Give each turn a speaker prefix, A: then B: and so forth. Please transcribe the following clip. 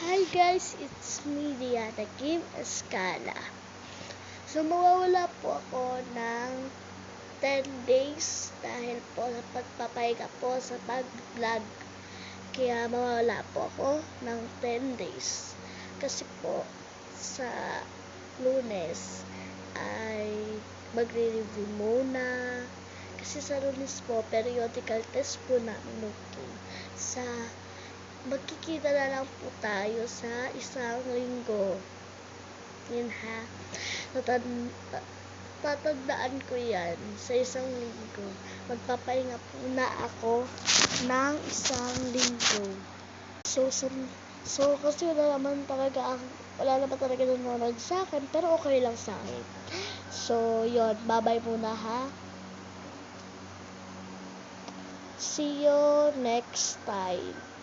A: Hi guys, it's me, Diana Kim Escala. So, mawawala po ako ng 10 days dahil po sa pagpapahinga po sa pag-vlog. Kaya mawawala po ako ng 10 days. Kasi po, sa Lunes ay magre-review muna. Kasi sa Lunes po, periodical test po namin sa magkikita na lang po tayo sa isang linggo. Yun ha. Tatandaan ko yan sa isang linggo. Magpapahinga po na ako ng isang linggo. So kasi wala naman talaga nanonood sa akin, pero okay lang sa akin. So, yun. Bye-bye muna ha. See you next time.